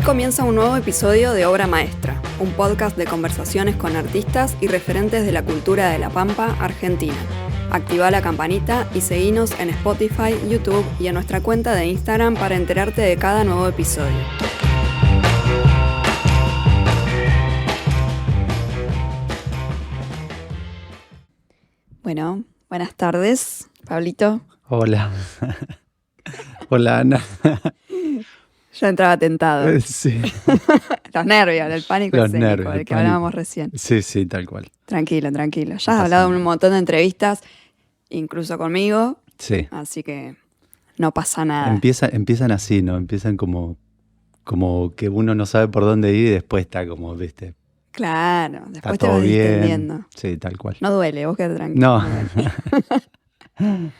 comienza un nuevo episodio de Obra Maestra, un podcast de conversaciones con artistas y referentes de la cultura de La Pampa, Argentina. Activa la campanita y seguinos en Spotify, YouTube y en nuestra cuenta de Instagram para enterarte de cada nuevo episodio. Bueno, buenas tardes, Pablito. Hola. Hola, Ana. Ya entraba tentado. Sí. Los nervios, el pánico Los escénico nervios, del el que pánico. hablábamos recién. Sí, tal cual. Tranquilo. Ya has pasa hablado en nada. un montón de entrevistas, incluso conmigo, Sí. así que no pasa nada. Empiezan así, ¿no? Empiezan como que uno no sabe por dónde ir y después está como, ¿viste? Claro, Está después te todo vas bien. distendiendo. Sí, tal cual. No duele, vos quedate tranquilo. No.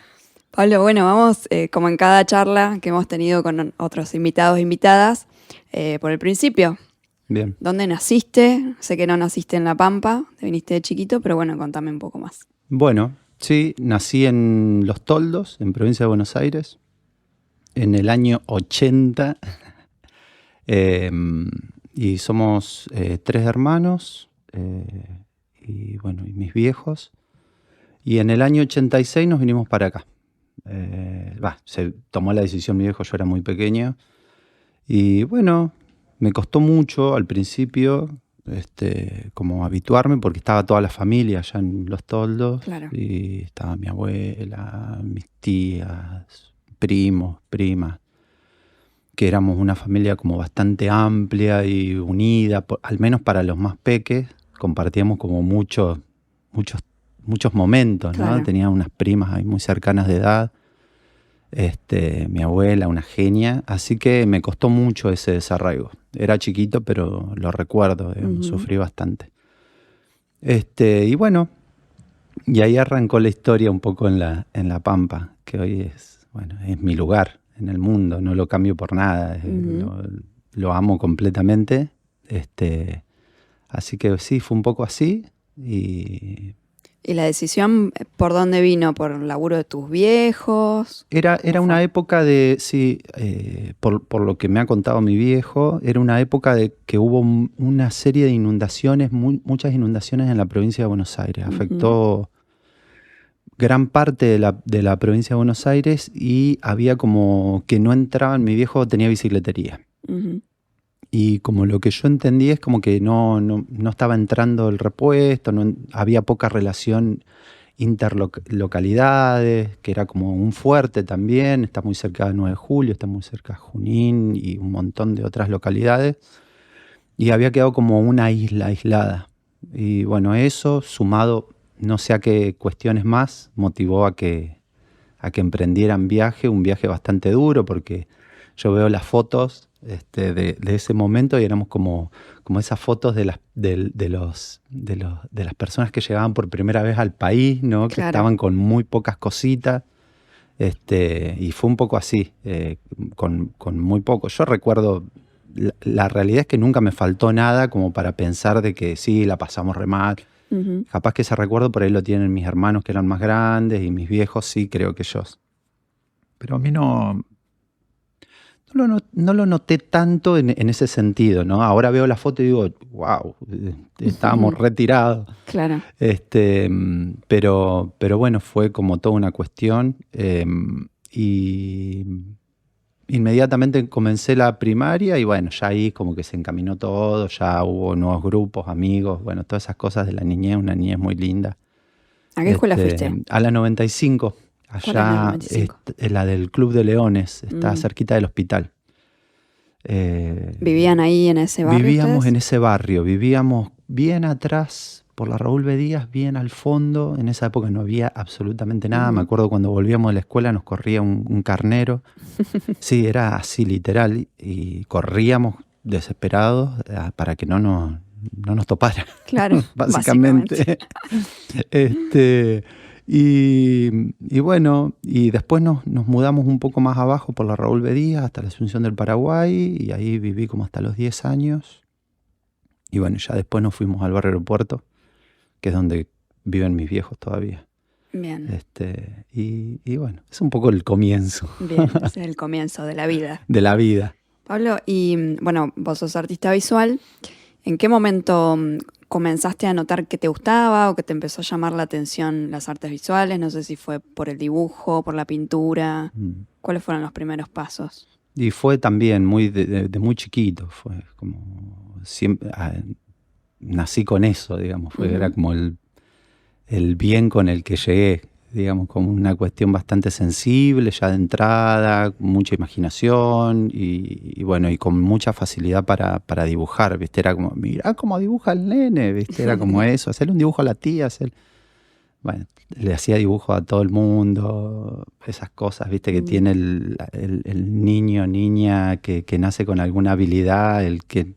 Pablo, bueno, vamos como en cada charla que hemos tenido con otros invitados e invitadas, por el principio. Bien. ¿Dónde naciste? Sé que no naciste en La Pampa, te viniste de chiquito, pero bueno, contame un poco más. Bueno, sí, nací en Los Toldos, en provincia de Buenos Aires, en el año 80. Y somos 3 hermanos, y bueno, y mis viejos. Y en el año 86 nos vinimos para acá. Se tomó la decisión mi viejo, yo era muy pequeño. Y bueno, me costó mucho al principio como habituarme porque estaba toda la familia allá en Los Toldos. Claro. Y estaba mi abuela, mis tías, primos, primas, que éramos una familia como bastante amplia y unida, al menos para los más peques, compartíamos como muchos momentos, ¿no? Claro. Tenía unas primas ahí muy cercanas de edad, mi abuela, una genia, así que me costó mucho ese desarraigo. Era chiquito, pero lo recuerdo, sufrí bastante. Y bueno, y ahí arrancó la historia un poco en la Pampa, que hoy es mi lugar en el mundo, no lo cambio por nada, lo amo completamente. Así que sí, fue un poco así. ¿Y la decisión por dónde vino? ¿Por el laburo de tus viejos? Era una época de, sí, por lo que me ha contado mi viejo, era una época de que hubo una serie de inundaciones, muchas inundaciones en la provincia de Buenos Aires. Afectó gran parte de la provincia de Buenos Aires y había como que no entraban, mi viejo tenía bicicletería. Y como lo que yo entendí es como que no estaba entrando el repuesto, había poca relación interlocalidades, que era como un fuerte también, está muy cerca de 9 de julio, está muy cerca de Junín y un montón de otras localidades. Y había quedado como una isla aislada. Y bueno, eso sumado no sé a qué cuestiones más motivó a que emprendieran un viaje bastante duro, porque yo veo las fotos de ese momento y éramos como esas fotos de las personas que llegaban por primera vez al país, ¿no? Que Claro. estaban con muy pocas cositas. Y fue un poco así, con muy poco. Yo recuerdo, la realidad es que nunca me faltó nada como para pensar de que sí, la pasamos re mal. Capaz que ese recuerdo por ahí lo tienen mis hermanos que eran más grandes y mis viejos sí, creo que ellos. Pero a mí no lo noté tanto en ese sentido, ¿no? Ahora veo la foto y digo, wow, estábamos retirados. Claro. Pero bueno, fue como toda una cuestión. Y inmediatamente comencé la primaria y bueno, ya ahí como que se encaminó todo, ya hubo nuevos grupos, amigos, bueno, todas esas cosas de la niñez, una niñez muy linda. ¿A qué escuela fuiste? A la 95. ¿Cuál es la Allá 95? es la del Club de Leones, está cerquita del hospital. ¿Vivían ahí en ese barrio? Vivíamos ustedes? en ese barrio, vivíamos bien atrás, por la Raúl B. Díaz, bien al fondo. En esa época no había absolutamente nada. Me acuerdo cuando volvíamos de la escuela nos corría un carnero. Sí, era así literal. Y corríamos desesperados para que no nos topara. Claro, básicamente. Y bueno, y después nos mudamos un poco más abajo por la Raúl B. Díaz hasta la Asunción del Paraguay, y ahí viví como hasta los 10 años. Y bueno, ya después nos fuimos al barrio Aeropuerto, que es donde viven mis viejos todavía. Bien. Y bueno, es un poco el comienzo Bien, ese es el comienzo de la vida. de la vida. Pablo, y bueno, vos sos artista visual. ¿En qué momento comenzaste a notar que te gustaba o que te empezó a llamar la atención las artes visuales? No sé si fue por el dibujo, por la pintura. ¿Cuáles fueron los primeros pasos? Y fue también muy de muy chiquito, fue como siempre, nací con eso, digamos, era como el bien con el que llegué, digamos, como una cuestión bastante sensible ya de entrada, mucha imaginación y bueno, y con mucha facilidad para dibujar, ¿viste? Era como, mirá cómo dibuja el nene, ¿viste? Era como eso, hacerle un dibujo a la tía, bueno, le hacía dibujo a todo el mundo, esas cosas, ¿viste? Que tiene el niño, niña que nace con alguna habilidad, el que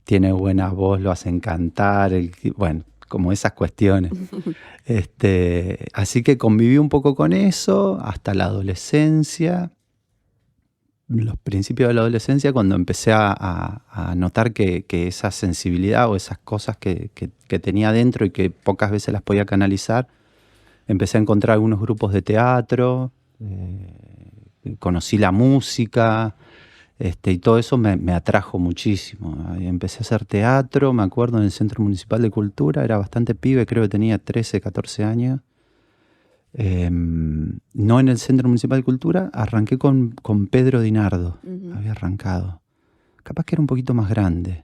tiene buena voz lo hacen cantar, bueno, como esas cuestiones. Así que conviví un poco con eso hasta la adolescencia, los principios de la adolescencia, cuando empecé a notar que esa sensibilidad o esas cosas que tenía dentro y que pocas veces las podía canalizar, empecé a encontrar algunos grupos de teatro, conocí la música, y todo eso me atrajo muchísimo. Empecé a hacer teatro, me acuerdo, en el Centro Municipal de Cultura, era bastante pibe, creo que tenía 13, 14 años. No en el Centro Municipal de Cultura, arranqué con Pedro Dinardo, había arrancado. Capaz que era un poquito más grande.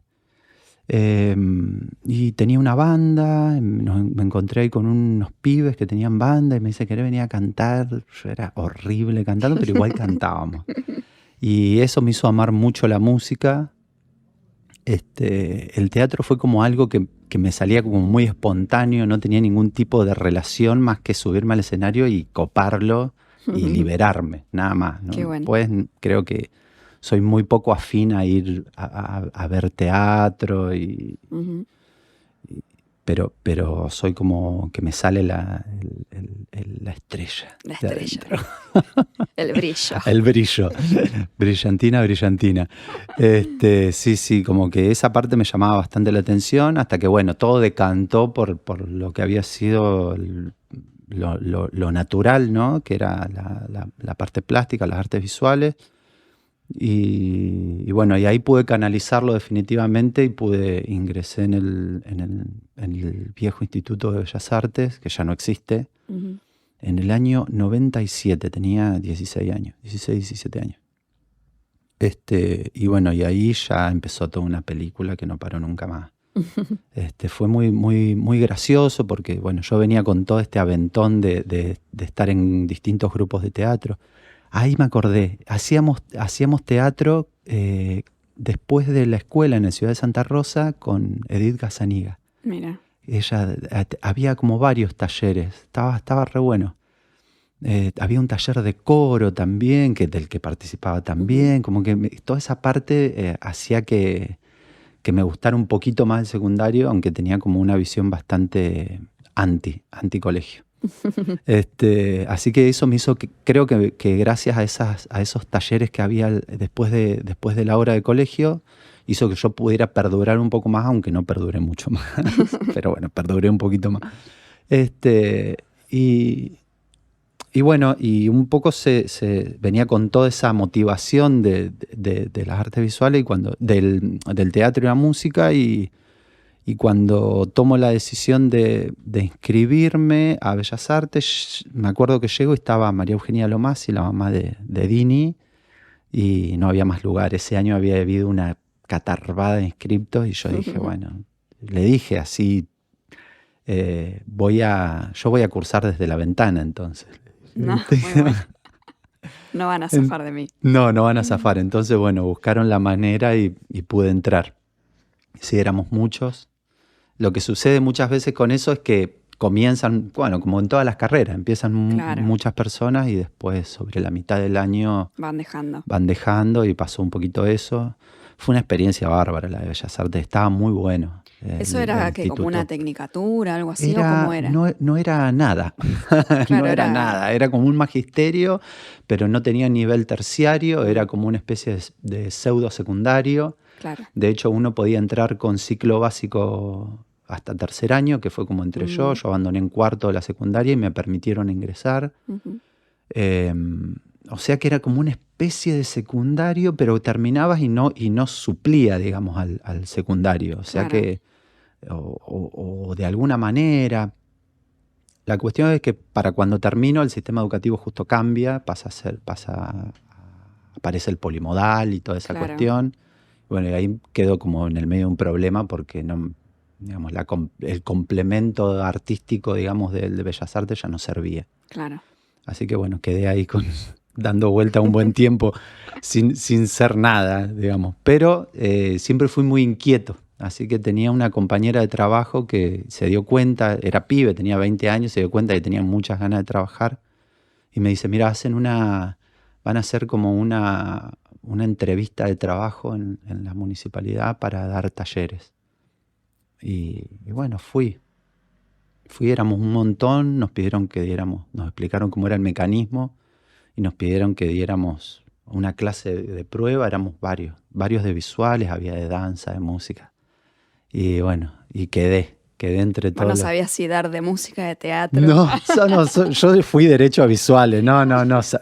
Y tenía una banda, me encontré ahí con unos pibes que tenían banda y me dice, ¿querés venir a cantar? Yo era horrible cantando, pero igual cantábamos. Y eso me hizo amar mucho la música. El teatro fue como algo que me salía como muy espontáneo, no tenía ningún tipo de relación más que subirme al escenario y coparlo y liberarme, nada más, ¿no? Qué bueno. Pues creo que soy muy poco afín a ir a ver teatro, pero soy como que me sale la estrella. La estrella. El brillo. El brillo. Brillantina, brillantina. Sí, como que esa parte me llamaba bastante la atención, hasta que, bueno, todo decantó por lo que había sido lo natural, ¿no? Que era la parte plástica, las artes visuales. Y bueno, y ahí pude canalizarlo definitivamente y ingresé en el viejo Instituto de Bellas Artes, que ya no existe, en el año 97, tenía 16 años, 16, 17 años. Y bueno, y ahí ya empezó toda una película que no paró nunca más. Fue muy, muy, muy gracioso porque, bueno, yo venía con todo este aventón de estar en distintos grupos de teatro. Ahí me acordé, hacíamos teatro después de la escuela en la ciudad de Santa Rosa con Edith Gazzaniga. Mira. Ella, había como varios talleres, estaba re bueno. Había un taller de coro también, del que participaba también, como que toda esa parte hacía que me gustara un poquito más el secundario, aunque tenía como una visión bastante anti-colegio. Así que eso me hizo creo que gracias a esos talleres que había después de la hora de colegio, hizo que yo pudiera perdurar un poco más, aunque no perduré mucho más. Pero bueno, perduré un poquito más. Y bueno, y un poco se venía con toda esa motivación de las artes visuales y del teatro y la música, y cuando tomo la decisión de inscribirme a Bellas Artes, me acuerdo que llego y estaba María Eugenia Lomazzi, la mamá de Dini, y no había más lugar. Ese año había habido una catarbada de inscriptos y yo dije, bueno, le dije así, yo voy a cursar desde la ventana entonces. No, muy bueno. No van a zafar de mí. No van a zafar. Entonces, bueno, buscaron la manera y pude entrar. Sí, éramos muchos. Lo que sucede muchas veces con eso es que comienzan, bueno, como en todas las carreras, empiezan muchas personas y después sobre la mitad del año van dejando y pasó un poquito eso. Fue una experiencia bárbara la de Bellas Artes, estaba muy bueno. ¿Eso era que como una tecnicatura, algo así, o cómo era? No era nada, Claro, no era nada, era como un magisterio, pero no tenía nivel terciario, era como una especie de pseudo secundario. Claro. De hecho, uno podía entrar con ciclo básico hasta tercer año, que fue como entré yo abandoné en cuarto de la secundaria y me permitieron ingresar. O sea que era como una especie de secundario, pero terminabas y no suplía, digamos, al secundario. O sea Claro. que, o de alguna manera, la cuestión es que para cuando termino el sistema educativo justo cambia, aparece el polimodal y toda esa Claro. cuestión. Bueno, y ahí quedo como en el medio de un problema porque no, digamos, el complemento artístico, digamos, de Bellas Artes ya no servía. Claro. Así que bueno, quedé ahí dando vuelta un buen tiempo sin ser nada, digamos. Pero siempre fui muy inquieto. Así que tenía una compañera de trabajo que se dio cuenta, era pibe, tenía 20 años, se dio cuenta que tenía muchas ganas de trabajar. Y me dice, mira, van a hacer como una entrevista de trabajo en la municipalidad para dar talleres. Y bueno, fui, éramos un montón, nos explicaron cómo era el mecanismo y nos pidieron que diéramos una clase de prueba, éramos varios de visuales, había de danza, de música. Y bueno, y quedé entre todos. ¿No sabías si dar de música, de teatro? No, yo fui derecho a visuales, no,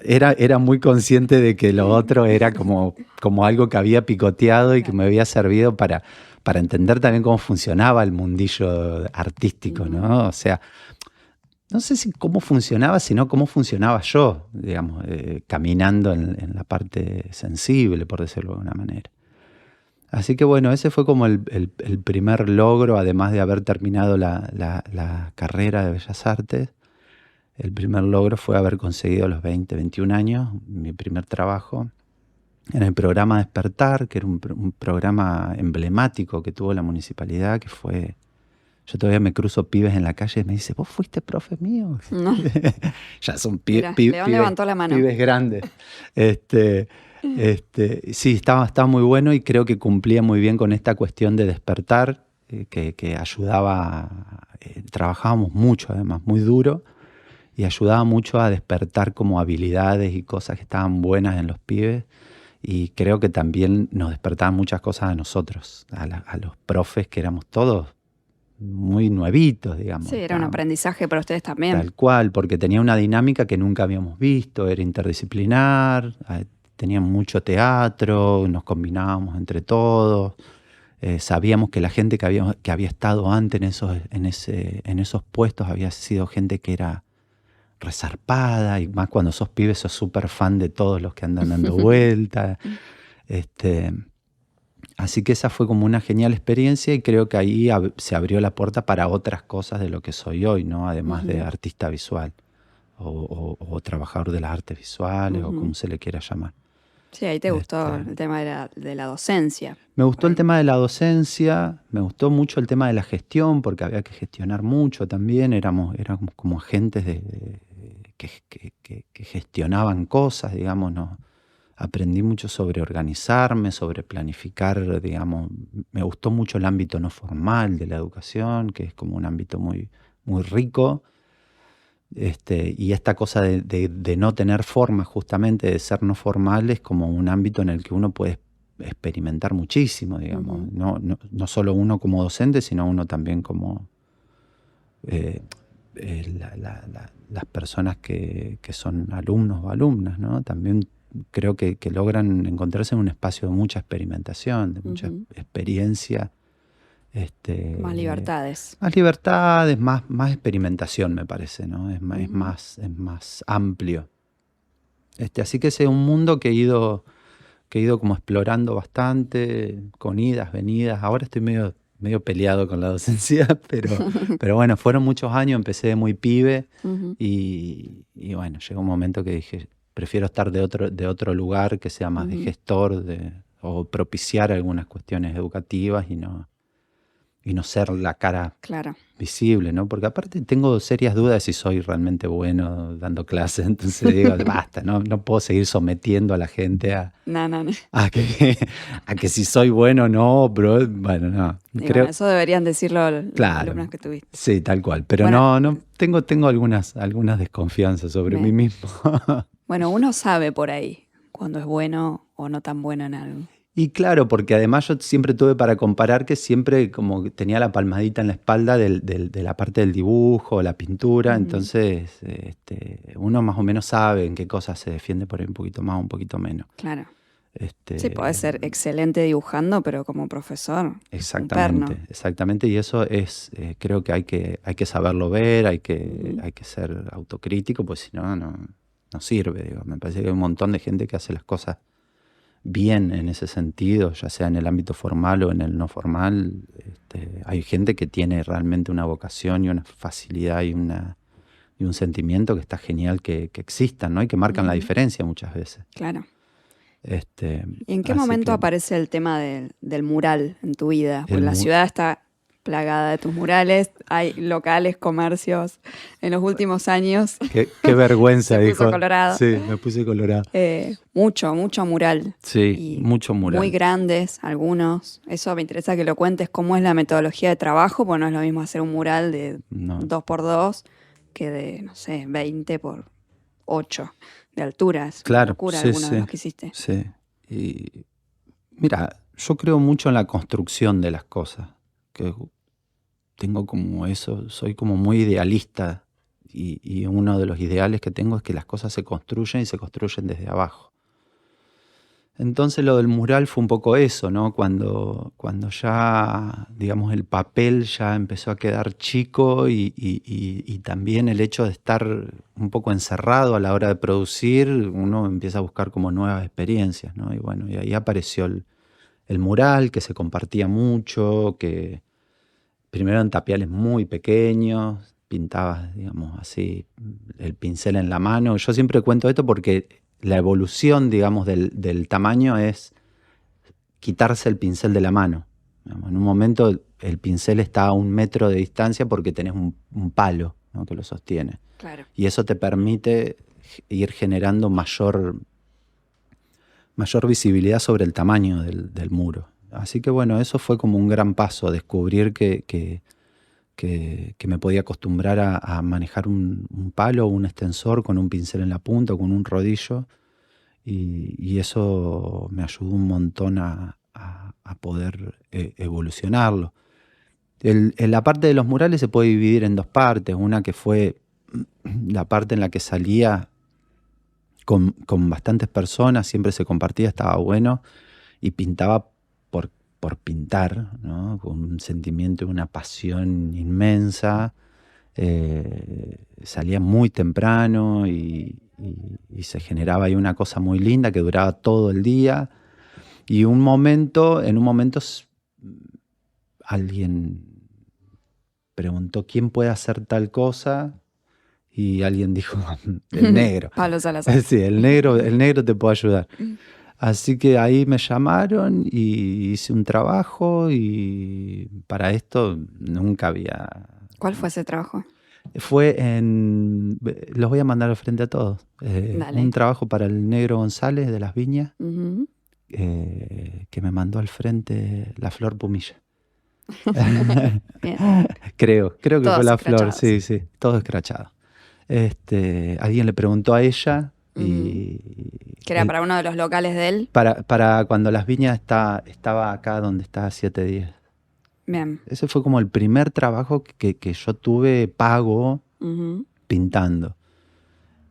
era muy consciente de que lo otro era como algo que había picoteado y que me había servido para entender también cómo funcionaba el mundillo artístico, ¿no? O sea, no sé si cómo funcionaba, sino cómo funcionaba yo, digamos, caminando en la parte sensible, por decirlo de alguna manera. Así que bueno, ese fue como el primer logro, además de haber terminado la carrera de Bellas Artes. El primer logro fue haber conseguido a los 20, 21 años mi primer trabajo en el programa Despertar, que era un programa emblemático que tuvo la municipalidad, que fue... Yo todavía me cruzo pibes en la calle y me dice, ¿vos fuiste profe mío? No. Ya son León levantó la mano. pibes grandes. Sí, estaba muy bueno y creo que cumplía muy bien con esta cuestión de despertar, que ayudaba, trabajábamos mucho además, muy duro, y ayudaba mucho a despertar como habilidades y cosas que estaban buenas en los pibes, y creo que también nos despertaban muchas cosas a nosotros, a los profes, que éramos todos muy nuevitos, digamos. Sí, era un aprendizaje para ustedes también. Tal cual, porque tenía una dinámica que nunca habíamos visto, era interdisciplinar, tenía mucho teatro, nos combinábamos entre todos, sabíamos que la gente que había estado antes en esos puestos había sido gente que era resarpada, y más cuando sos pibe sos súper fan de todos los que andan dando vueltas. Así que esa fue como una genial experiencia y creo que ahí se abrió la puerta para otras cosas de lo que soy hoy, ¿no? Además de artista visual o trabajador de las artes visuales o como se le quiera llamar. Sí, ahí te gustó el tema de la docencia. Me gustó el tema de la docencia, me gustó mucho el tema de la gestión, porque había que gestionar mucho también, éramos como agentes que gestionaban cosas, digamos, ¿no? Aprendí mucho sobre organizarme, sobre planificar, digamos. Me gustó mucho el ámbito no formal de la educación, que es como un ámbito muy, muy rico. Y esta cosa de no tener forma, justamente, de ser no formal, es como un ámbito en el que uno puede experimentar muchísimo, digamos. No solo uno como docente, sino uno también como las personas que son alumnos o alumnas, ¿no? También creo que logran encontrarse en un espacio de mucha experimentación, de mucha experiencia. Más libertades. Más libertades, más experimentación, me parece, ¿no? Es más amplio. Así que ese es un mundo que he ido como explorando bastante, con idas, venidas. Ahora estoy medio peleado con la docencia, pero bueno, fueron muchos años, empecé de muy pibe y bueno, llegó un momento que dije, prefiero estar de otro lugar que sea más de gestor o propiciar algunas cuestiones educativas y no ser la cara visible, ¿no? Porque aparte tengo serias dudas de si soy realmente bueno dando clases, entonces digo, basta, no puedo seguir sometiendo a la gente a que si soy bueno o no, bro, bueno, no. Bueno, eso deberían decirlo los alumnos que tuviste. Sí, tal cual, pero bueno, no tengo algunas desconfianzas sobre mí mismo. Bueno, uno sabe por ahí cuando es bueno o no tan bueno en algo. Y claro, porque además yo siempre tuve para comparar que siempre como que tenía la palmadita en la espalda de la parte del dibujo, la pintura, entonces uno más o menos sabe en qué cosas se defiende por ahí un poquito más, un poquito menos. Claro. Sí, podés ser excelente dibujando, pero como profesor, Exactamente, y eso es, creo que hay que saberlo ver, hay que ser autocrítico, pues si no, no sirve. Digo. Me parece que hay un montón de gente que hace las cosas bien en ese sentido, ya sea en el ámbito formal o en el no formal. Hay gente que tiene realmente una vocación y una facilidad y un sentimiento que está genial que existan, ¿no? Y que marcan la diferencia muchas veces. Claro. ¿Y en qué momento aparece el tema del mural en tu vida? Porque la ciudad está plagada de tus murales, hay locales, comercios. En los últimos años... Qué vergüenza, se dijo. Puso colorado. Sí, me puse colorado. Mucho mural. Sí, y mucho mural. Muy grandes, algunos. Eso me interesa que lo cuentes, cómo es la metodología de trabajo, porque no es lo mismo hacer un mural de 2x2 que de, no sé, 20x8 de altura. Es una locura algunos de los que hiciste. Sí. Y mira, yo creo mucho en la construcción de las cosas. Que tengo como eso, soy como muy idealista. Y uno de los ideales que tengo es que las cosas se construyen y se construyen desde abajo. Entonces lo del mural fue un poco eso, ¿no? Cuando ya, digamos, el papel ya empezó a quedar chico y también el hecho de estar un poco encerrado a la hora de producir, uno empieza a buscar como nuevas experiencias, ¿no? Y bueno, y ahí apareció el mural, que se compartía mucho, que primero en tapiales muy pequeños, pintabas, digamos, así, el pincel en la mano. Yo siempre cuento esto porque la evolución, digamos, del tamaño es quitarse el pincel de la mano. En un momento el pincel está a 1 metro de distancia porque tenés un palo, ¿no? Que lo sostiene. Claro. Y eso te permite ir generando mayor visibilidad sobre el tamaño del muro. Así que bueno, eso fue como un gran paso, descubrir que me podía acostumbrar a manejar un palo o un extensor con un pincel en la punta o con un rodillo, y eso me ayudó un montón a poder evolucionarlo. La parte de los murales se puede dividir en 2 partes, una que fue la parte en la que salía con bastantes personas, siempre se compartía, estaba bueno, y pintaba por pintar, ¿no? Con un sentimiento, una pasión inmensa. Salía muy temprano y se generaba ahí una cosa muy linda que duraba todo el día. Y en un momento alguien preguntó quién puede hacer tal cosa y alguien dijo el negro. Pablo Salazar. Sí, el negro te puede ayudar. Así que ahí me llamaron y hice un trabajo, y para esto nunca había... ¿Cuál fue ese trabajo? Fue los voy a mandar al frente a todos. Un trabajo para el Negro González de Las Viñas, que me mandó al frente la Flor Pumilla. Creo que todos fue la Flor, sí, todo escrachado. Alguien le preguntó a ella. ¿Que era para uno de los locales de él? Para cuando Las Viñas estaba acá donde está 710. Bien. Ese fue como el primer trabajo que yo tuve pago pintando.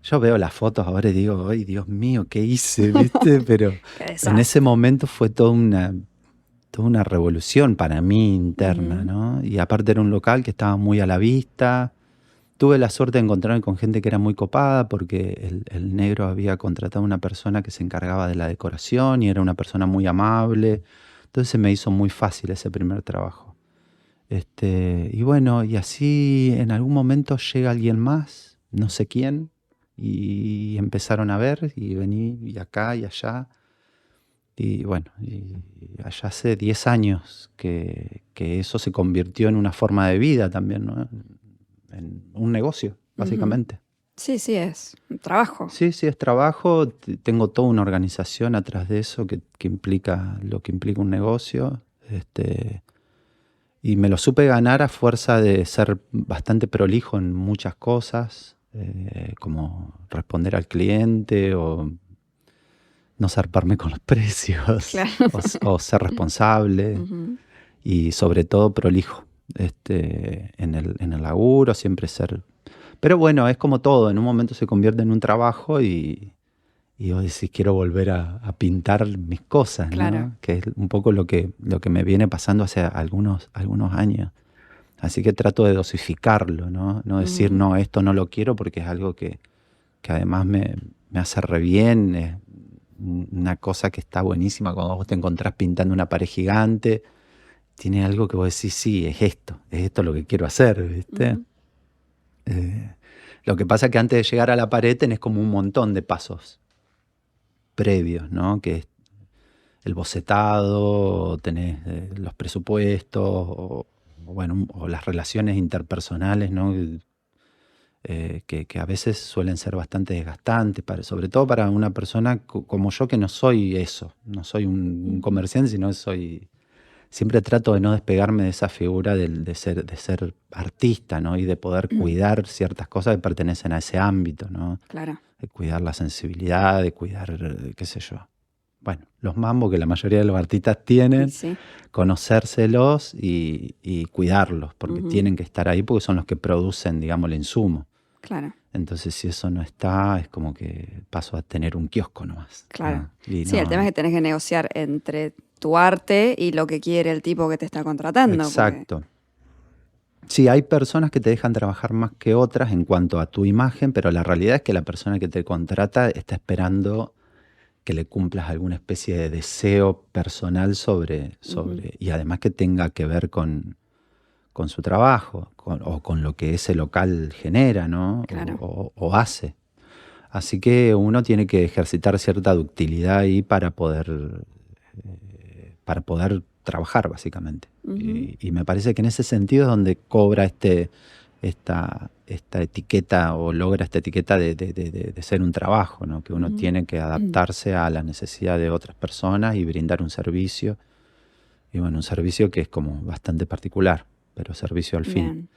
Yo veo las fotos ahora y digo, ay, Dios mío, ¿qué hice? ¿Viste? Pero en ese momento fue toda una revolución para mí interna, ¿no? Y aparte era un local que estaba muy a la vista. Tuve la suerte de encontrarme con gente que era muy copada, porque el negro había contratado a una persona que se encargaba de la decoración y era una persona muy amable. Entonces se me hizo muy fácil ese primer trabajo. Y bueno, y así en algún momento llega alguien más, no sé quién, y empezaron a ver, y vení, y acá, y allá. Y bueno, y allá hace 10 años que eso se convirtió en una forma de vida también, ¿no? En un negocio, básicamente. Sí, es trabajo. Sí, es trabajo. Tengo toda una organización atrás de eso que implica lo que implica un negocio. Y me lo supe ganar a fuerza de ser bastante prolijo en muchas cosas, como responder al cliente o no zarparme con los precios Claro. o ser responsable Ujú. y sobre todo prolijo en el laburo, siempre ser... Pero bueno, es como todo, en un momento se convierte en un trabajo y vos decís, quiero volver a pintar mis cosas, Claro. ¿no? Que es un poco lo que me viene pasando hace algunos años. Así que trato de dosificarlo, ¿no? No decir, Ujú. no, esto no lo quiero porque es algo que además me hace re bien. Es una cosa que está buenísima cuando vos te encontrás pintando una pared gigante. Tiene algo que vos decís, sí, es esto lo que quiero hacer, ¿viste? Ujú. Lo que pasa es que antes de llegar a la pared tenés como un montón de pasos previos, ¿no? Que es el bocetado, tenés los presupuestos, bueno, o las relaciones interpersonales, ¿no? Que a veces suelen ser bastante desgastantes, sobre todo para una persona como yo, que no soy eso, no soy un comerciante, sino siempre trato de no despegarme de esa figura de ser artista, ¿no? Y de poder cuidar ciertas cosas que pertenecen a ese ámbito, ¿no? Claro. De cuidar la sensibilidad, de cuidar, qué sé yo. Bueno, los mambos que la mayoría de los artistas tienen, Sí. conocérselos y cuidarlos, porque Ujú. tienen que estar ahí porque son los que producen, digamos, el insumo. Claro. Entonces, si eso no está, es como que paso a tener un kiosco nomás. Claro. ¿No? Y Sí, el tema es que tenés que negociar entre tu arte y lo que quiere el tipo que te está contratando. Exacto. Sí, hay personas que te dejan trabajar más que otras en cuanto a tu imagen, pero la realidad es que la persona que te contrata está esperando que le cumplas alguna especie de deseo personal y además que tenga que ver con su trabajo o con lo que ese local genera, ¿no? Claro. O hace. Así que uno tiene que ejercitar cierta ductilidad ahí para poder trabajar, básicamente. Y me parece que en ese sentido es donde cobra esta etiqueta o logra esta etiqueta de ser un trabajo, ¿no? Que uno tiene que adaptarse a la necesidad de otras personas y brindar un servicio. Y bueno, un servicio que es como bastante particular, pero servicio al fin. Bien.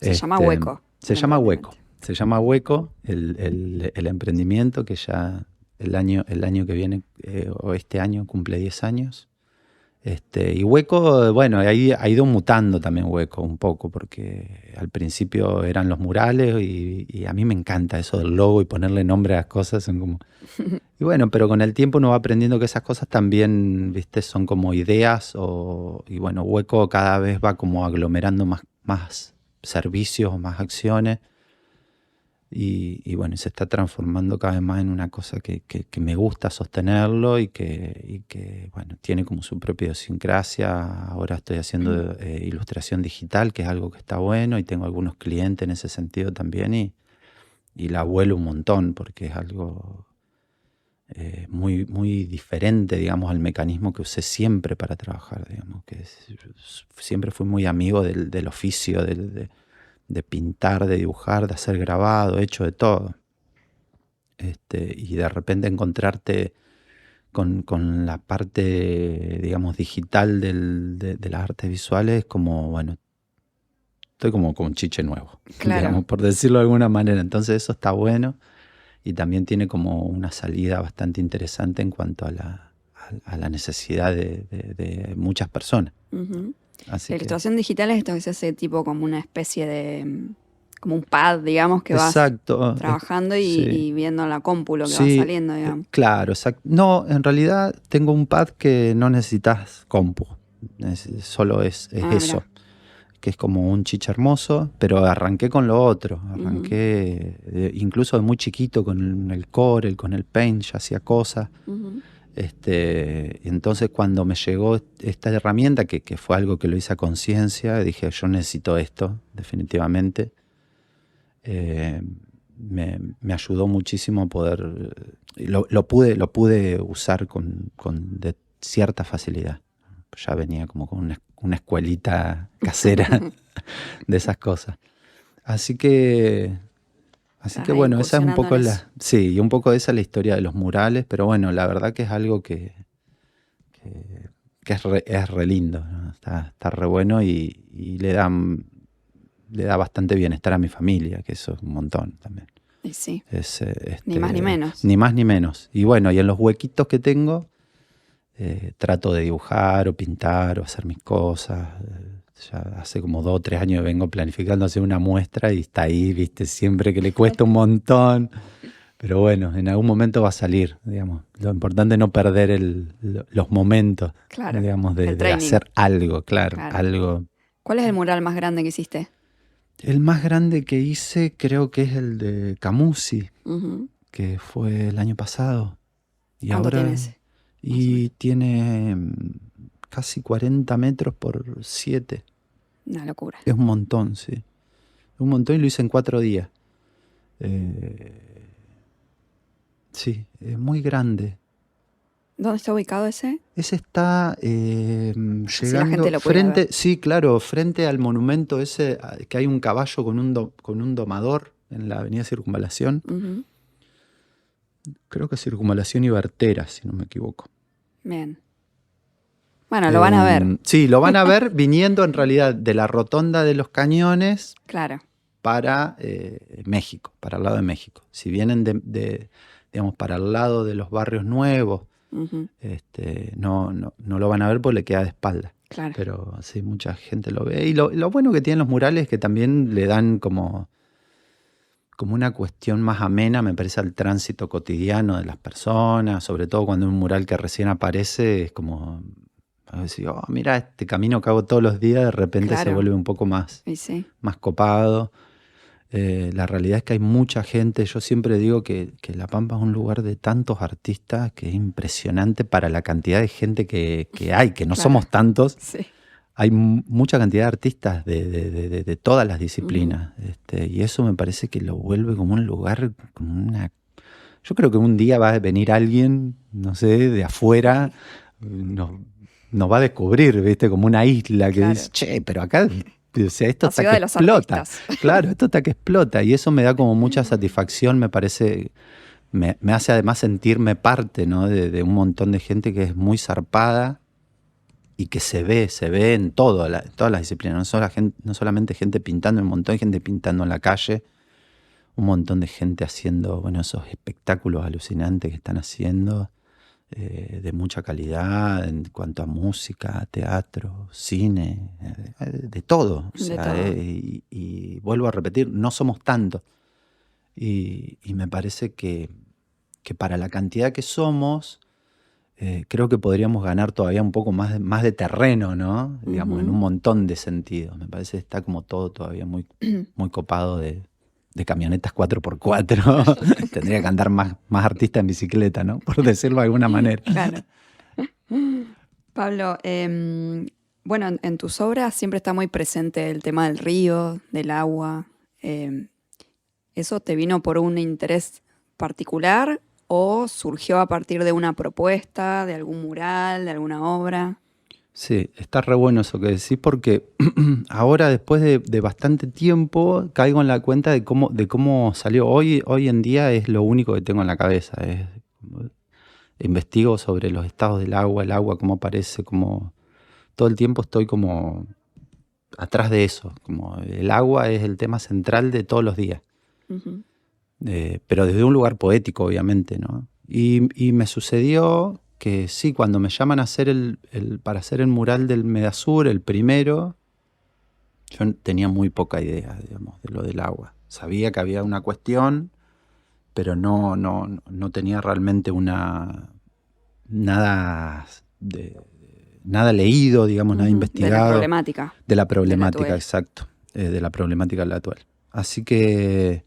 Se llama Hueco. Se llama Hueco. Se llama Hueco el emprendimiento que ya el año que viene o este año cumple 10 años. Y Hueco, bueno, ahí ha ido mutando también Hueco un poco, porque al principio eran los murales y a mí me encanta eso del logo y ponerle nombre a las cosas. Son como... Y bueno, pero con el tiempo uno va aprendiendo que esas cosas también, viste, son como ideas y bueno, Hueco cada vez va como aglomerando más servicios, más acciones. Y bueno, se está transformando cada vez más en una cosa que me gusta sostenerlo y que bueno, tiene como su propia idiosincrasia. Ahora estoy haciendo ilustración digital, que es algo que está bueno, y tengo algunos clientes en ese sentido también, y la vuelo un montón porque es algo muy, muy diferente, digamos, al mecanismo que usé siempre para trabajar, digamos, siempre fui muy amigo del oficio, de pintar, de dibujar, de hacer grabado, hecho de todo. Y de repente encontrarte con la parte, digamos, digital de las artes visuales, como, bueno, estoy como con un chiche nuevo, Claro. digamos, por decirlo de alguna manera. Entonces eso está bueno y también tiene como una salida bastante interesante en cuanto a la necesidad de muchas personas. Ujú. Así La que... ilustración digital es esto que se hace tipo como una especie de, como un pad, digamos, que vas Exacto. trabajando Sí. y viendo en la compu lo que va Sí, saliendo, digamos. claro, exacto. No, en realidad tengo un pad que no necesitas compu, solo es eso, Mirá. que es como un chiche hermoso, pero arranqué con lo otro, arranqué incluso de muy chiquito con el Corel, con el Paint, ya hacía cosas. Ujú. Y entonces cuando me llegó esta herramienta, que fue algo que lo hice a conciencia, dije, yo necesito esto, definitivamente. Me ayudó muchísimo a poder, lo pude usar de cierta facilidad. Ya venía como con una escuelita casera de esas cosas. Así que Estás ahí bueno, esa es un incursionando poco en eso. sí, y un poco esa es la historia de los murales, pero bueno, la verdad que es algo que es re lindo, ¿no? Está re bueno y le da bastante bienestar a mi familia, que eso es un montón también. Y sí. Es, ni más ni menos. Ni más ni menos. Y bueno, y en los huequitos que tengo, trato de dibujar o pintar o hacer mis cosas. Ya hace como 2 o 3 años que vengo planificando hacer una muestra y está ahí, viste, siempre que le cuesta un montón. Pero bueno, en algún momento va a salir, digamos. Lo importante es no perder los momentos, claro, digamos, de hacer algo, claro, algo. ¿Cuál es el mural más grande que hiciste? El más grande que hice creo que es el de Camusi, que fue el año pasado. Y ¿Cuánto ahora, tiene ese? Y tiene casi 40 metros por 7. Una locura. Es un montón, sí. Un montón y lo hice en 4 días. Sí, es muy grande. ¿Dónde está ubicado ese? Ese está llegando la gente lo puede ver. Sí, claro, frente al monumento ese que hay un caballo con un domador en la avenida Circunvalación. Creo que Circunvalación y Bartera, si no me equivoco. Bien. Bueno, lo van a ver. Sí, lo van a ver viniendo en realidad de la rotonda de los Cañones. Claro. Para México, para el lado de México. Si vienen digamos, para el lado de los barrios nuevos, no lo van a ver porque le queda de espalda. Claro. Pero sí, mucha gente lo ve. Y lo bueno que tienen los murales es que también le dan como una cuestión más amena, me parece, al tránsito cotidiano de las personas, sobre todo cuando un mural que recién aparece es como decir, oh, mira, este camino que hago todos los días, de repente se vuelve un poco más copado. La realidad es que hay mucha gente. Yo siempre digo que La Pampa es un lugar de tantos artistas que es impresionante para la cantidad de gente que hay, que no somos tantos. Sí. Hay mucha cantidad de artistas de todas las disciplinas. Y eso me parece que lo vuelve como un lugar, como una... Yo creo que un día va a venir alguien, no sé, de afuera, nos va a descubrir, ¿viste? Como una isla que dice, che, pero acá... O sea, esto está que explota. Claro, esto está que explota. Y eso me da como mucha satisfacción, me parece, me hace además sentirme parte, ¿no? de un montón de gente que es muy zarpada y que se ve en todas las disciplinas. No solamente gente pintando, un montón de gente pintando en la calle, un montón de gente haciendo, bueno, esos espectáculos alucinantes que están haciendo. De mucha calidad en cuanto a música, teatro, cine, de todo. O sea, y vuelvo a repetir, no somos tantos. Y me parece que para la cantidad que somos, creo que podríamos ganar todavía un poco más de terreno, ¿no? Digamos, en un montón de sentidos. Me parece que está como todo todavía muy, muy copado de camionetas 4x4. Tendría que andar más artista en bicicleta, ¿no? Por decirlo de alguna manera. Claro. Pablo, bueno, en tus obras siempre está muy presente el tema del río, del agua. ¿Eso te vino por un interés particular o surgió a partir de una propuesta, de algún mural, de alguna obra? Sí, está re bueno eso que decís, porque ahora, después de bastante tiempo, caigo en la cuenta de cómo salió. Hoy en día es lo único que tengo en la cabeza. Investigo sobre los estados del agua, el agua, cómo aparece, todo el tiempo estoy como atrás de eso. Como el agua es el tema central de todos los días. Pero desde un lugar poético, obviamente, ¿no? Y me sucedió que sí, cuando me llaman a hacer para hacer el mural del Medasur, el primero, yo tenía muy poca idea, digamos, de lo del agua. Sabía que había una cuestión, pero no tenía realmente nada leído, digamos, nada investigado. De la problemática. De la problemática, exacto. De la problemática de la actual. Así que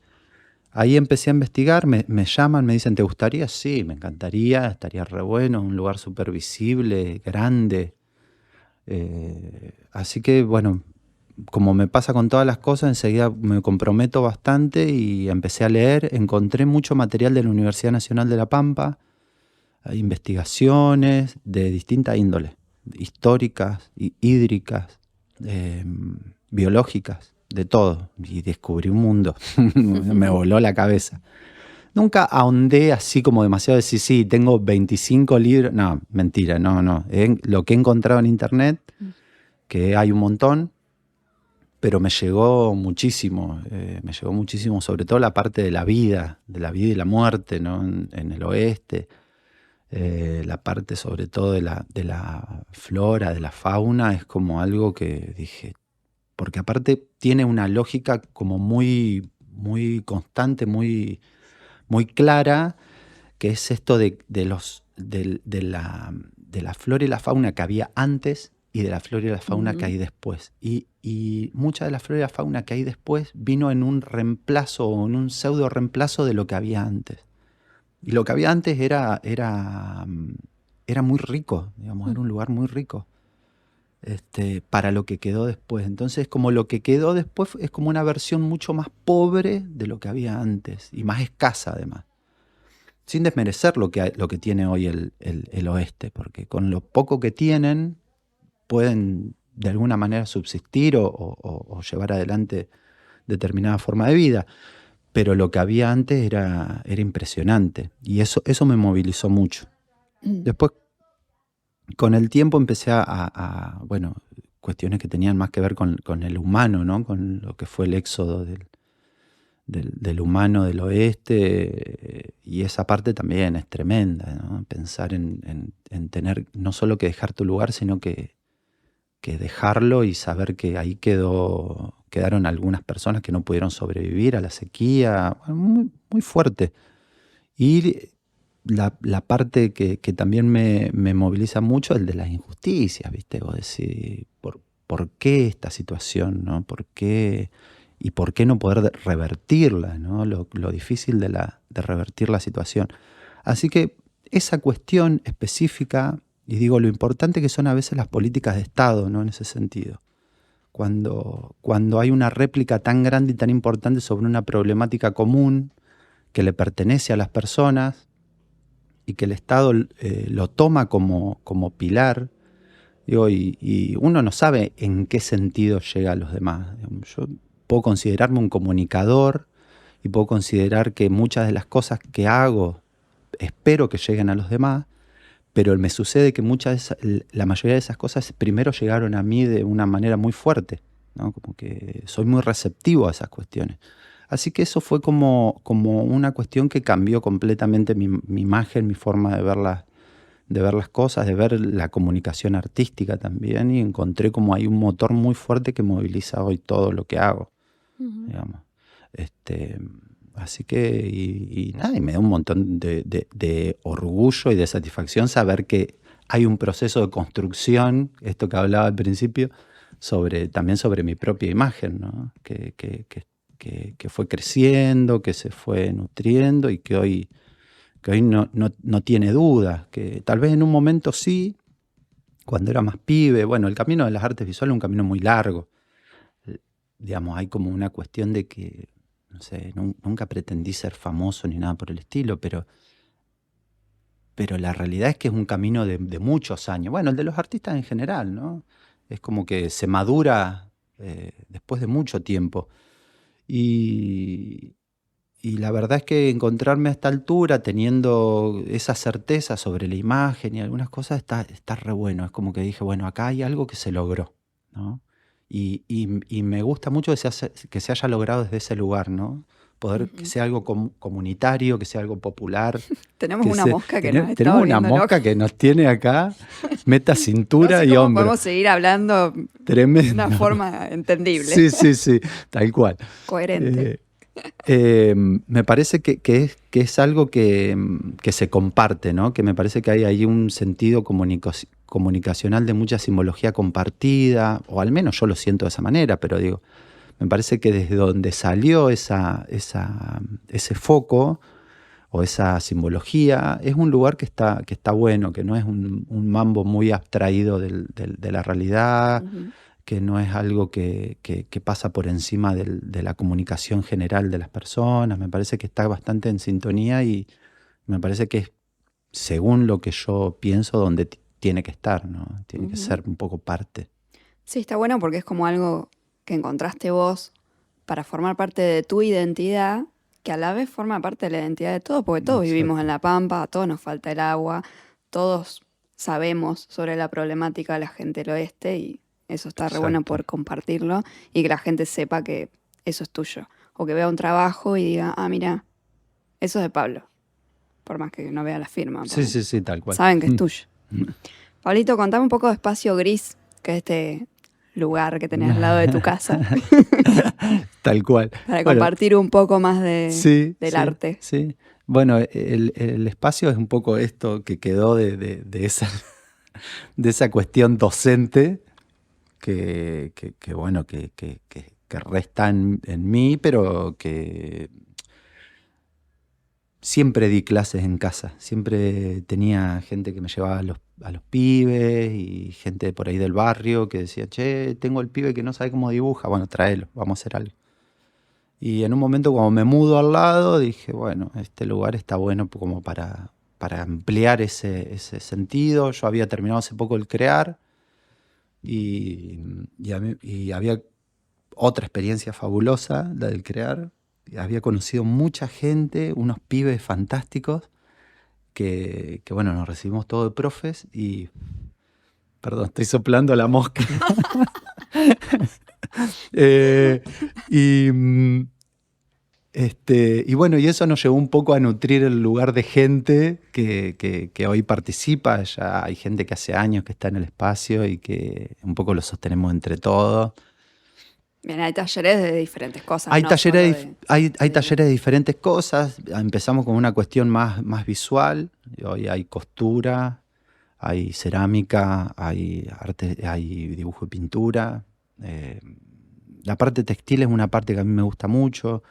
ahí empecé a investigar, me llaman, me dicen, ¿te gustaría? Sí, me encantaría, estaría re bueno, un lugar súper visible, grande. Así que, bueno, como me pasa con todas las cosas, enseguida me comprometo bastante y empecé a leer. Encontré mucho material de la Universidad Nacional de La Pampa, investigaciones de distinta índole, históricas, hídricas, biológicas. De todo, y descubrí un mundo. Me voló la cabeza. Nunca ahondé así como demasiado, decir, sí, tengo 25 libros. No, mentira, no. Lo que he encontrado en internet, que hay un montón, pero me llegó muchísimo, sobre todo la parte de la vida y la muerte, ¿no? En el oeste, la parte sobre todo de la flora, de la fauna, es como algo que dije, porque aparte tiene una lógica como muy, muy constante, muy, muy clara, que es esto de la flora y la fauna que había antes y de la flora y la fauna que hay después. Y mucha de la flora y la fauna que hay después vino en un reemplazo o en un pseudo reemplazo de lo que había antes. Y lo que había antes era muy rico, digamos, era un lugar muy rico para lo que quedó después. Entonces, como lo que quedó después es como una versión mucho más pobre de lo que había antes y más escasa además. Sin desmerecer lo que tiene hoy el oeste, porque con lo poco que tienen pueden de alguna manera subsistir o llevar adelante determinada forma de vida. Pero lo que había antes era impresionante y eso me movilizó mucho. Después, con el tiempo empecé bueno, cuestiones que tenían más que ver con el humano, ¿no? Con lo que fue el éxodo del humano del oeste, y esa parte también es tremenda, ¿no? Pensar en tener no solo que dejar tu lugar, sino que dejarlo y saber que ahí quedaron algunas personas que no pudieron sobrevivir a la sequía, muy, muy fuerte. Y la parte que también me moviliza mucho es el de las injusticias, ¿viste? Vos decís, ¿por qué esta situación, ¿no? ¿Por qué? ¿Y por qué no poder revertirla, ¿no? Lo difícil de revertir la situación. Así que esa cuestión específica, y digo, lo importante que son a veces las políticas de Estado, ¿no? En ese sentido. Cuando hay una réplica tan grande y tan importante sobre una problemática común que le pertenece a las personas y que el Estado lo toma como pilar, digo, y uno no sabe en qué sentido llega a los demás. Yo puedo considerarme un comunicador y puedo considerar que muchas de las cosas que hago espero que lleguen a los demás, pero me sucede que la mayoría de esas cosas primero llegaron a mí de una manera muy fuerte, ¿no? Como que soy muy receptivo a esas cuestiones. Así que eso fue como una cuestión que cambió completamente mi imagen, mi forma de ver las cosas, de ver la comunicación artística también, y encontré como hay un motor muy fuerte que moviliza hoy todo lo que hago, digamos. Así que, y nada, y me da un montón de orgullo y de satisfacción saber que hay un proceso de construcción, esto que hablaba al principio, también sobre mi propia imagen, ¿no? Que fue creciendo, que se fue nutriendo y que hoy no tiene duda, que tal vez en un momento sí, cuando era más pibe. Bueno, el camino de las artes visuales es un camino muy largo. Digamos, hay como una cuestión de que, no sé, nunca pretendí ser famoso ni nada por el estilo, pero la realidad es que es un camino de muchos años. Bueno, el de los artistas en general, ¿no? Es como que se madura después de mucho tiempo. Y la verdad es que encontrarme a esta altura teniendo esa certeza sobre la imagen y algunas cosas está re bueno. Es como que dije, bueno, acá hay algo que se logró, ¿no? Y me gusta mucho que se haya logrado desde ese lugar, ¿no? Poder que sea algo comunitario, que sea algo popular. Tenemos una mosca que nos está tenemos una volviendo mosca loca. que nos tiene acá, meta cintura No sé y cómo hombro. podemos seguir hablando Tremendo. de una forma entendible. Sí, tal cual. Coherente. Me parece que es algo que se comparte, ¿no? Que me parece que hay ahí un sentido comunicacional de mucha simbología compartida, o al menos yo lo siento de esa manera, pero digo, me parece que desde donde salió ese foco o esa simbología es un lugar que está bueno, que no es un mambo muy abstraído de la realidad, que no es algo que pasa por encima de la comunicación general de las personas. Me parece que está bastante en sintonía y me parece que es, según lo que yo pienso, donde tiene que estar, ¿no? Tiene que ser un poco parte. Sí, está bueno porque es como algo que encontraste vos para formar parte de tu identidad, que a la vez forma parte de la identidad de todos, porque todos vivimos en La Pampa, a todos nos falta el agua, todos sabemos sobre la problemática de la gente del oeste y eso está re bueno poder compartirlo y que la gente sepa que eso es tuyo. O que vea un trabajo y diga, mira, eso es de Pablo. Por más que no vea la firma. Sí, tal cual. Saben que es tuyo. Pablito, contame un poco de Espacio Gris, que es este lugar que tenés al lado de tu casa. Tal cual. Para compartir un poco más del arte. Sí. Bueno, el espacio es un poco esto que quedó de esa cuestión docente que resta en mí, pero que siempre di clases en casa. Siempre tenía gente que me llevaba a los pibes y gente por ahí del barrio que decía, che, tengo el pibe que no sabe cómo dibuja. Bueno, tráelo, vamos a hacer algo. Y en un momento cuando me mudo al lado dije, bueno, este lugar está bueno como para ampliar ese sentido. Yo había terminado hace poco el crear y había otra experiencia fabulosa, la del crear. Había conocido mucha gente, unos pibes fantásticos que bueno, nos recibimos todos de profes y... Perdón, estoy soplando la mosca. Y bueno, y eso nos llevó un poco a nutrir el lugar de gente que hoy participa. Ya hay gente que hace años que está en el espacio y que un poco lo sostenemos entre todos. Bien, hay talleres de diferentes cosas. Hay talleres de diferentes cosas. Empezamos con una cuestión más visual. Hoy hay costura, hay cerámica, hay arte, hay dibujo y pintura. La parte textil es una parte que a mí me gusta mucho.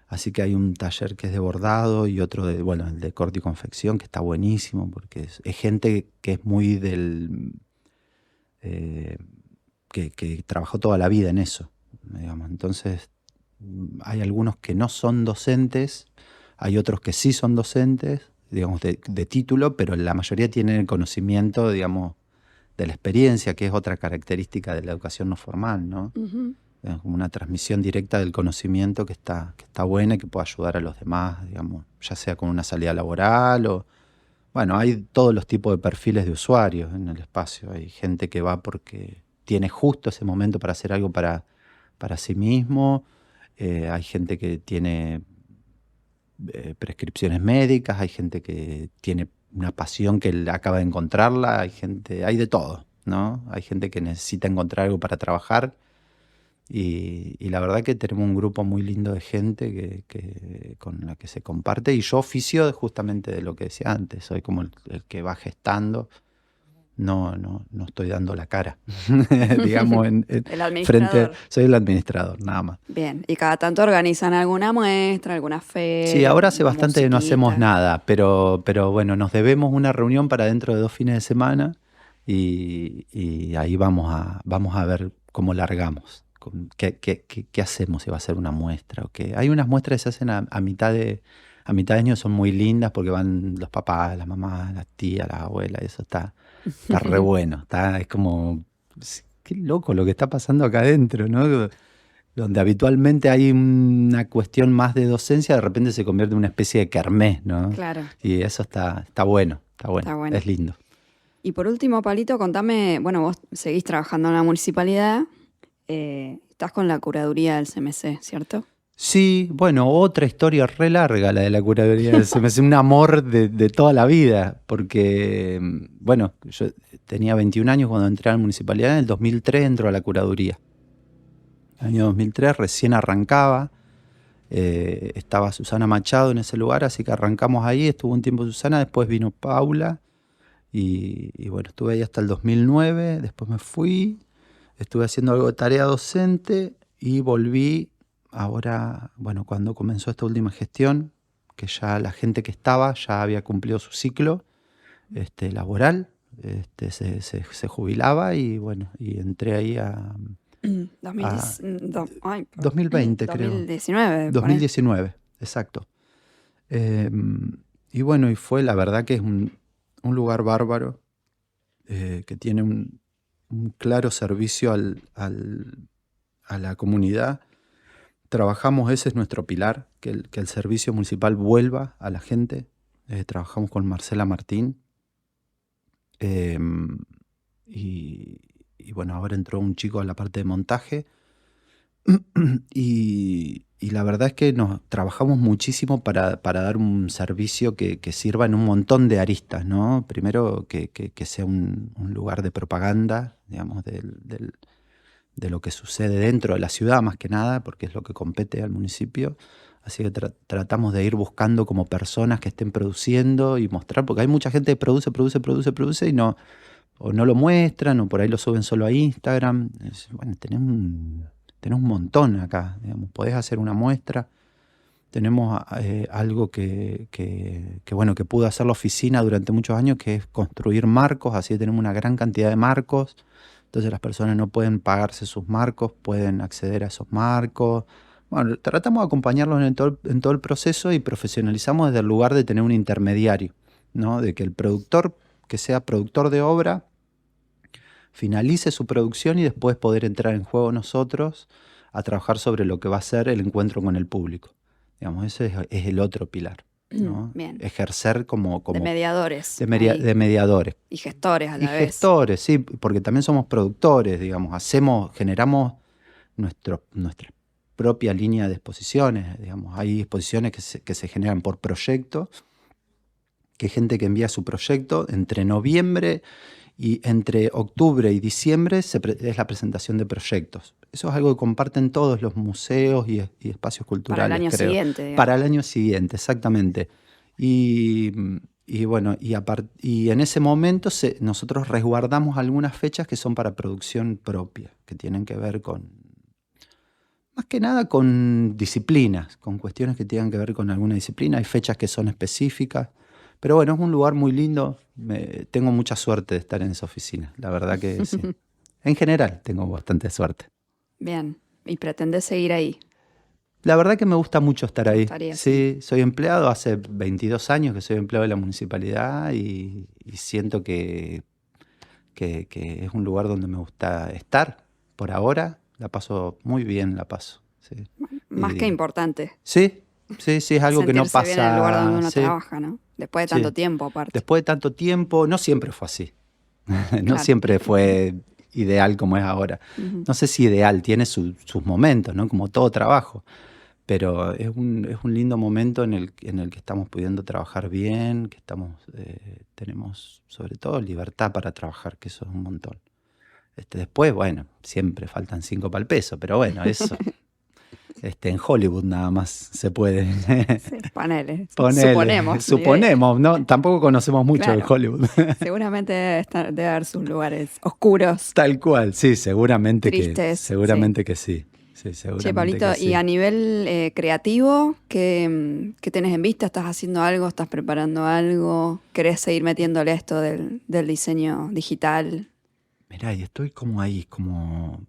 Así que hay un taller que es de bordado y otro el de corte y confección, que está buenísimo, porque es gente que es muy que trabajó toda la vida en eso, digamos. Entonces, hay algunos que no son docentes, hay otros que sí son docentes, digamos, de título, pero la mayoría tienen el conocimiento, digamos, de la experiencia, que es otra característica de la educación no formal, ¿no? Uh-huh. Como una transmisión directa del conocimiento que está buena y que puede ayudar a los demás, digamos, ya sea con una salida laboral o... Bueno, hay todos los tipos de perfiles de usuarios en el espacio. Hay gente que va porque tiene justo ese momento para hacer algo para sí mismo. Hay gente que tiene prescripciones médicas. Hay gente que tiene una pasión que acaba de encontrarla. Hay de todo, ¿no? Hay gente que necesita encontrar algo para trabajar. Y la verdad que tenemos un grupo muy lindo de gente con la que se comparte. Y yo oficio justamente de lo que decía antes. Soy como el que va gestando. No estoy dando la cara. Digamos, el administrador. Soy el administrador, nada más. Bien. ¿Y cada tanto organizan alguna muestra, alguna feria? Sí, ahora hace bastante que no hacemos nada. Pero bueno, nos debemos una reunión para dentro de 2 fines de semana. Y ahí vamos a ver cómo largamos. ¿Qué hacemos? Si va a ser una muestra o qué. Hay unas muestras que se hacen a mitad de año, son muy lindas porque van los papás, las mamás, las tías, las abuelas, y eso está re bueno. Es como, qué loco lo que está pasando acá adentro, ¿no? Donde habitualmente hay una cuestión más de docencia, de repente se convierte en una especie de kermés, ¿no? Claro. Y eso está bueno, es lindo. Y por último, Pablito, contame, bueno, vos seguís trabajando en la municipalidad. Estás con la curaduría del CMC, ¿cierto? Sí, bueno, otra historia re larga la de la curaduría del CMC, un amor de toda la vida, porque, bueno, yo tenía 21 años cuando entré a la municipalidad, en el 2003 entró a la curaduría. En el año 2003 recién arrancaba, estaba Susana Machado en ese lugar, así que arrancamos ahí, estuvo un tiempo Susana, después vino Paula, y bueno, estuve ahí hasta el 2009, después me fui. Estuve haciendo algo de tarea docente y volví ahora, bueno, cuando comenzó esta última gestión, que ya la gente que estaba ya había cumplido su ciclo laboral, se jubilaba y bueno, y entré ahí a 2020, creo. 2019, exacto. Y bueno, y fue la verdad que es un lugar bárbaro, que tiene un claro servicio a la comunidad. Trabajamos, ese es nuestro pilar, que el servicio municipal vuelva a la gente. Trabajamos con Marcela Martín. Y y bueno, ahora entró un chico a la parte de montaje. Y la verdad es que nos trabajamos muchísimo para dar un servicio que sirva en un montón de aristas, ¿no? Primero, que sea un lugar de propaganda, digamos, de lo que sucede dentro de la ciudad, más que nada, porque es lo que compete al municipio. Así que tratamos de ir buscando como personas que estén produciendo y mostrar, porque hay mucha gente que produce y no, o no lo muestran, o por ahí lo suben solo a Instagram. Bueno, tenemos un montón acá, digamos, podés hacer una muestra. Tenemos algo que pudo hacer la oficina durante muchos años, que es construir marcos, así que tenemos una gran cantidad de marcos. Entonces las personas no pueden pagarse sus marcos, pueden acceder a esos marcos. Bueno, tratamos de acompañarlos en todo el proceso y profesionalizamos desde el lugar de tener un intermediario, ¿no? De que el productor, que sea productor de obra, finalice su producción y después poder entrar en juego nosotros a trabajar sobre lo que va a ser el encuentro con el público. Digamos, ese es el otro pilar, ¿no? Bien. Ejercer como de mediadores. De mediadores. Y gestores a la vez. Y gestores, sí, porque también somos productores, digamos, generamos nuestra propia línea de exposiciones, digamos. Hay exposiciones que se generan por proyecto, que hay gente que envía su proyecto entre noviembre y entre octubre y diciembre es la presentación de proyectos. Eso es algo que comparten todos los museos y espacios culturales. Para el año siguiente. Digamos. Para el año siguiente, exactamente. Y bueno, y en ese momento nosotros resguardamos algunas fechas que son para producción propia, que tienen que ver más que nada con disciplinas, con cuestiones que tengan que ver con alguna disciplina. Hay fechas que son específicas. Pero bueno, es un lugar muy lindo. Tengo mucha suerte de estar en esa oficina. La verdad que sí. En general tengo bastante suerte. Bien. ¿Y pretendés seguir ahí? La verdad que me gusta mucho estar ahí. Sí, soy empleado. Hace 22 años que soy empleado de la municipalidad y siento que es un lugar donde me gusta estar. Por ahora la paso muy bien, Sí. Más que importante. Sí, es algo que no pasa. Bien en el lugar donde uno trabaja, ¿no? Después de tanto tiempo, aparte. Después de tanto tiempo, no siempre fue así. No siempre fue ideal como es ahora. Uh-huh. No sé si ideal, tiene sus momentos, ¿no? Como todo trabajo. Pero es un lindo momento en el que estamos pudiendo trabajar bien, que tenemos sobre todo libertad para trabajar, que eso es un montón. Después, bueno, siempre faltan 5 para el peso, pero bueno, eso... en Hollywood nada más se puede. Sí, ponele. Suponemos, ¿no? Tampoco conocemos mucho de Hollywood. Seguramente debe haber sus lugares oscuros. Tal cual, sí, seguramente tristes, que sí. Sí, seguramente. Che, Pablito, sí. Y a nivel creativo, ¿qué tenés en vista? ¿Estás haciendo algo? ¿Estás preparando algo? ¿Querés seguir metiéndole esto del diseño digital? Mirá, y estoy como ahí,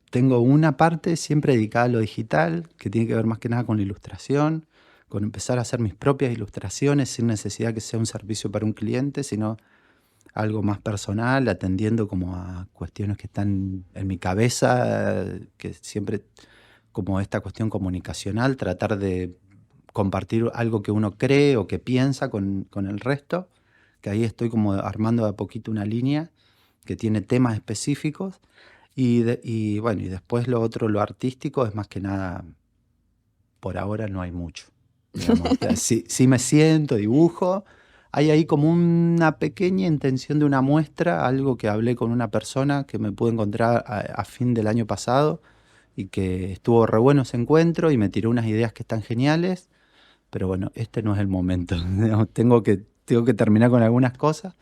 tengo una parte siempre dedicada a lo digital, que tiene que ver más que nada con la ilustración, con empezar a hacer mis propias ilustraciones sin necesidad que sea un servicio para un cliente, sino algo más personal, atendiendo como a cuestiones que están en mi cabeza, que siempre como esta cuestión comunicacional, tratar de compartir algo que uno cree o que piensa con el resto, que ahí estoy como armando de a poquito una línea que tiene temas específicos y bueno, y después lo otro, lo artístico, es más que nada, por ahora no hay mucho. Sí me siento, dibujo, hay ahí como una pequeña intención de una muestra, algo que hablé con una persona que me pude encontrar a fin del año pasado y que estuvo re bueno ese encuentro y me tiró unas ideas que están geniales, pero bueno, este no es el momento. Tengo que terminar con algunas cosas.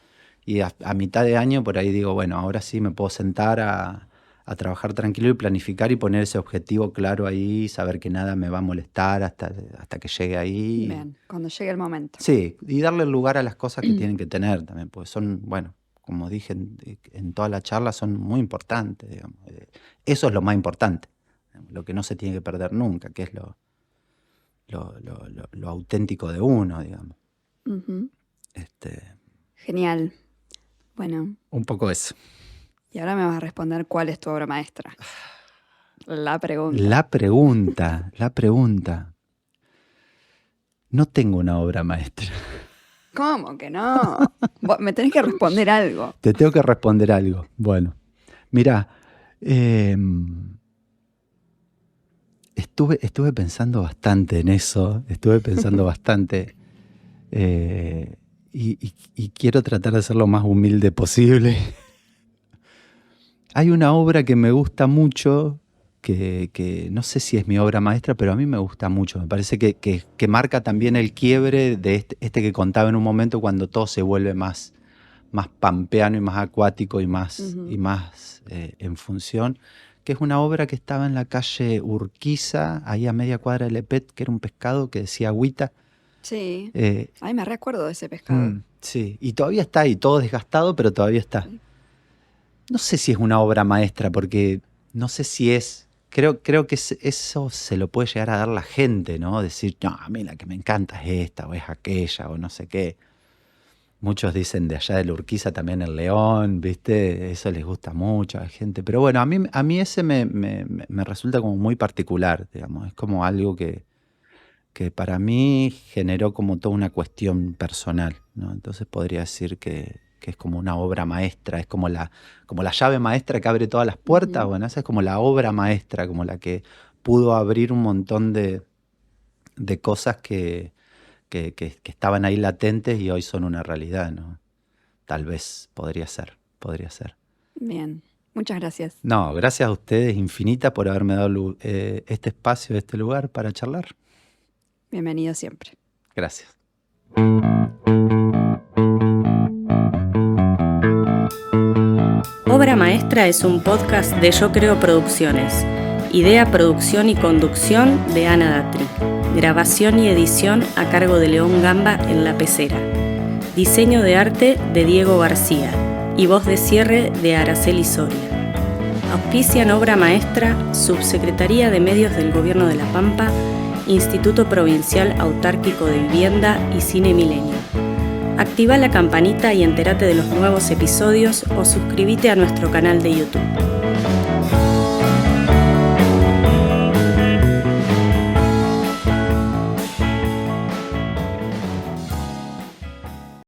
Y a mitad de año por ahí digo, bueno, ahora sí me puedo sentar a trabajar tranquilo y planificar y poner ese objetivo claro ahí, saber que nada me va a molestar hasta que llegue ahí. Bien, cuando llegue el momento. Sí, y darle lugar a las cosas que tienen que tener también, porque son, bueno, como dije en toda la charla, son muy importantes, digamos. Eso es lo más importante, lo que no se tiene que perder nunca, que es lo auténtico de uno, digamos. Uh-huh. Genial. Bueno. Un poco eso. Y ahora me vas a responder cuál es tu obra maestra. La pregunta. La pregunta. No tengo una obra maestra. ¿Cómo que no? Me tenés que responder algo. Te tengo que responder algo. Bueno, mirá, Estuve pensando bastante en eso, y quiero tratar de ser lo más humilde posible. Hay una obra que me gusta mucho, que no sé si es mi obra maestra, pero a mí me gusta mucho. Me parece que marca también el quiebre de este que contaba en un momento cuando todo se vuelve más pampeano y más acuático y más en función, que es una obra que estaba en la calle Urquiza, ahí a media cuadra de Lepet, que era un pescado que decía agüita. Sí, ay, me recuerdo de ese pescado. Sí, y todavía está ahí, todo desgastado, pero todavía está. Sí. No sé si es una obra maestra, porque no sé si es... Creo que eso se lo puede llegar a dar la gente, ¿no? Decir, no, a mí la que me encanta es esta, o es aquella, o no sé qué. Muchos dicen de allá de la Urquiza también el León, ¿viste? Eso les gusta mucho a la gente. Pero bueno, a mí ese me resulta como muy particular, digamos. Es como algo que para mí generó como toda una cuestión personal, ¿no? Entonces podría decir que es como una obra maestra, es como la llave maestra que abre todas las puertas. Bueno, esa es como la obra maestra, como la que pudo abrir un montón de cosas que estaban ahí latentes y hoy son una realidad, ¿no? Tal vez podría ser. Bien, muchas gracias. No, gracias a ustedes infinita por haberme dado este espacio, este lugar para charlar. Bienvenido siempre. Gracias. Obra Maestra es un podcast de Yo Creo Producciones. Idea, producción y conducción de Ana Datri. Grabación y edición a cargo de León Gamba en La Pecera. Diseño de arte de Diego García. Y voz de cierre de Araceli Soria. Auspician Obra Maestra, Subsecretaría de Medios del Gobierno de La Pampa, Instituto Provincial Autárquico de Vivienda y Cine Milenio. Activa la campanita y entérate de los nuevos episodios o suscríbete a nuestro canal de YouTube.